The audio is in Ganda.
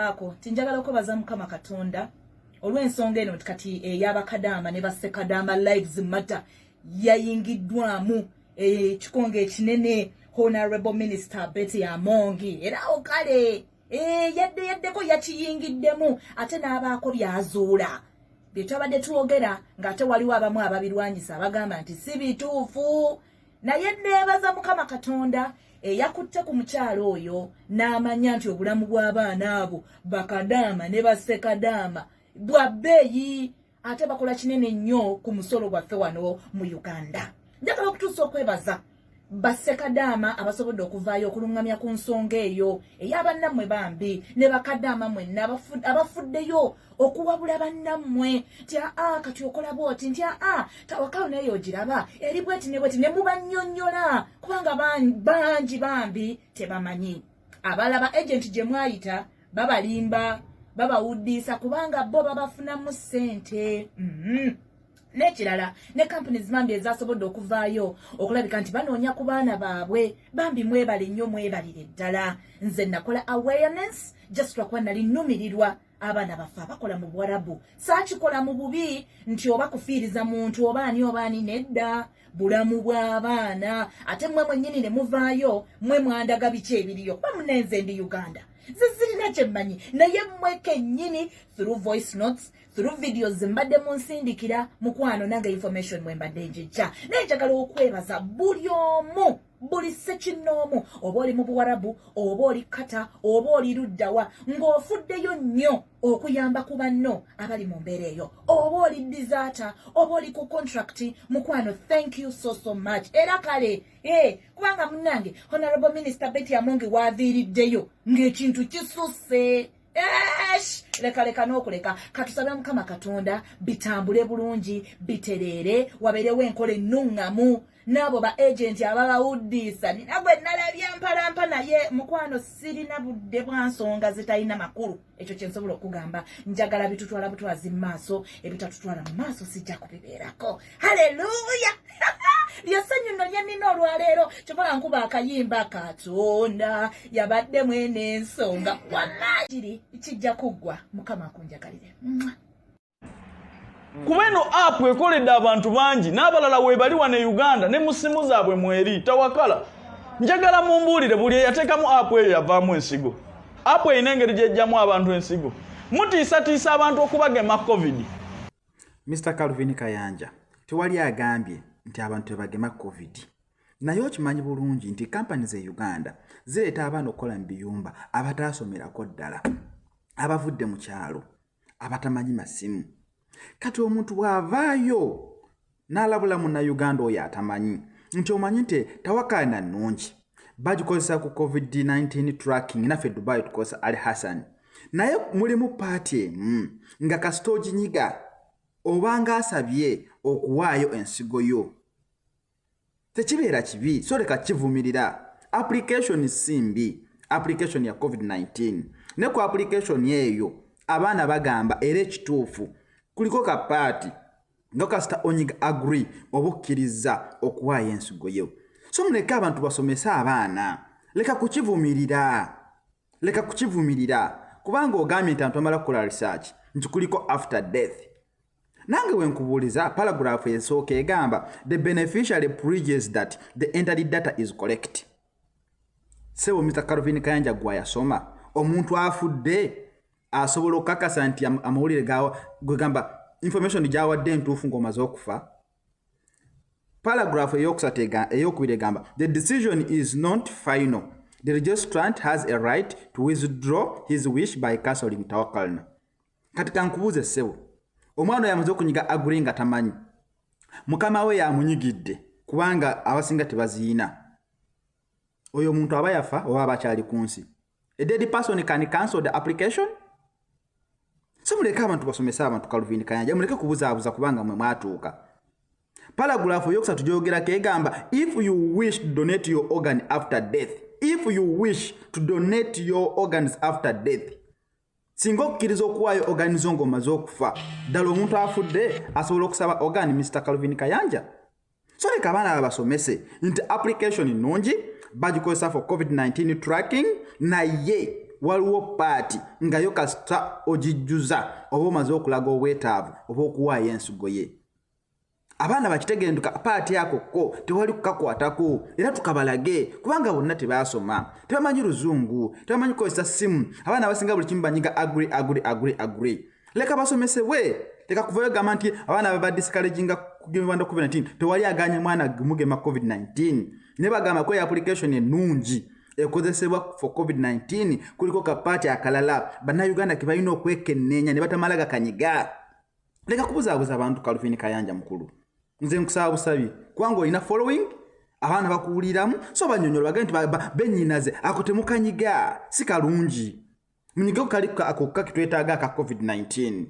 baako tinjagala okubaza Mukama Katonda olw'ensonga eno kati ey'abakadaama ne bassekadaama lives matter yayingiddwamu ekikonge ekinene Honorable Minister Betty Amongi era okale yaddeko yakiyingiddemu ate n'abaako byazuula bye twabadde twogera ng'ate waliwo abamu ababirwanyisa abagamba nti si bituufu naye neebaza Mukama Katonda yakutte ku mukyalo oyo n'amanya nti obulamu bw'abaana abo bakadaama ne bassekadaama bwa bbeeyi ate bakola kinene nnyo ku musolo gwaffe wano mu Uganda. Njagala okutuusa okwebaza bassekadaama abasobodde okuvaayo okulungamya ku nsonga eyo ey'abannammwe bambi ne bakadaama mwenna abafuddeyo okuwabula bannammwe nti kati okola bwoti nti tawakalo naye ogiraba eri bweti ne bweti ne mubannyonnyola kubanga bangi bambi tebamanyi abalaba agenti gye mwayita babalimba babawuddisa kubanga bo babafunamu ssente n'ekirala ne companies bambi ezasobodde okuvaayo okulabika nti banoonya ku baana baabwe bambi mwebale nnyo mwebalire ddala nze nakola awareness just lwakuba nali nnumirirwa abaana baffe abakola mu Bwarabu saakikola mu bubi nti oba kufiiriza muntu obaani nedda bulamu bw'abaana ate mmwe mwennyini ne muvaayo mmwe mwandaga biki ebiriyo kuba munenze ndi Uganda zizirina kyemmanyi naye mmwe kennyini through voice notes through videos mbadde munsindikira mukwano nange information mwembadde njejja naye njagala okwebaza buli omu buli ssekinnoomu oba oli mu Buwarabu oba oli Kata oba oli luddawa ng'ofuddeyo nnyo okuyamba ku banno abali mu mbeera eyo oba oli disaster oba oli ku contract mukwano thank you so much era kale kubanga munnange Honorable Minister Betty Amongi waaviiriddeyo ng'ekintu kisusse leka n'okuleka katusabe Mukama Katonda bitambule bulungi bitereere wabeerewo enkola ennuŋŋamu n'abo ba agenti ababawuddisa nina gwe nalabya mpalampa naye mukwano sirina budde bwa nsonga zitalina makulu ekyo kye nsobola okugamba njagala bitutwala butwazi mu maaso ebitatutwala mu maaso sijja kubibeerako haleluya lyessanyu nno lyennina olwaleero kyobola nkuba akayimba Katonda yabadde mwene ensonga wanaagiri kijja kuggwa Mukama akunjagalire kuba eno app ekoledde abantu bangi n'abalala weebali wano e Uganda ne mu ssimu zaabwe mweri tawakala njagala mumbuulire buli eyateekamu app eyo yavaamu ensigo app erina engeri gy'ejjamu abantu ensigo mutiisatiisa abantu okubagema COVID. Mr. Calvin Kayanja tewali agambye nti abantu tebagema COVID naye okimanyi bulungi nti companies e Uganda zireeta abaana okukola mu biyumba abataasomerako ddala abavudde mu kyalo abatamanyi masimu kati omuntu bw'avaayo n'alabula Munnayuganda oyo atamanyi nti omanyi nti tawakana nnungi bagikozesa ku COVID-19 tracking naffe Dubai tukozesa Ali Hassan naye mulimu paati emu nga kasita oginyiga obanga asabye okuwaayo ensigo yo tekibeera kibi so leka kivumirira application simbi application ya COVID-19 ne ku application eyo abaana bagamba era ekituufu kuliko kapaati nga kasita onyiga agree oba okkiriza okuwaayo ensigo yo so muleke abantu basomesa abaana leka kukivumirira kubanga ogambye nti abantu bamala kukola research nti kuliko after death nange wenkubuuliza paragraph esooka egamba the beneficiary pledges that the entered data is correct. Sebo Mr. Calvin Kayanja gwayasoma omuntu afudde asobola okukakasa nti amawulire gawa gwegamba information gyawadde entuufu ng'omaze okufa. Paragraph eyokubiri egamba the decision is not final. The registrant has a right to withdraw his wish by cancelling tawakalna. Katika nkubuuze sebo omwana yamaze okunyiga agree nga tamanyi mukama we yamunyigidde kubanga abasinga tebaziina oyo omuntu aba yafa oba abakyali ku nsi. A dead person can cancel the application. So muleke abantu basomesa abantu Calvin Kayanja muleke kubuzaabuza kubanga mwe mwatuuka. Paragraph yokusatu gyogerako egamba if you wish to donate your organ after death. If you wish to donate your organs after death. Singa okkiriza okuwaayo organ zo ng'omaze okufa ddala omuntu afudde asobola okusaba organ Mr. Calvin Kayanja. So leka abaana babasomese nti application nnungi bagikozesa for COVID-19 tracking naye waliwo paati nga yo kasita ogijjuza oba omaze okulaga obwetaavu oba okuwaayo ensigo ye. Abaana bakitegenduka paati yako ko tewali kukakwatako era tukabalage kubanga bonna tebaasoma tebamanyi luzungu tebamanyi kukozesa simu. Abaana abasinga buli kimu banyiga agree. Leka basomesebwe leka kuvayo gamba nti abaana babadiscouraginga kugemebwa ndo COVID-19 tewali aganye mwana mugema COVID-19 ne bagamba ko application ennungi ekozesebwa for COVID-19 kuliko kapaati akalala bannayuganda ke balina okwekenneenya ne batamala gakanyiga. Leka kubuzaabuza abantu Calvin Kayanja mukulu. Nze nkusaba busabi kwangu olina following abaana bakuwuliramu so banyonyola bagenti benyinaze akotemukanyiga si kalungi munyiga kali akokka kitwetaaga ka COVID-19.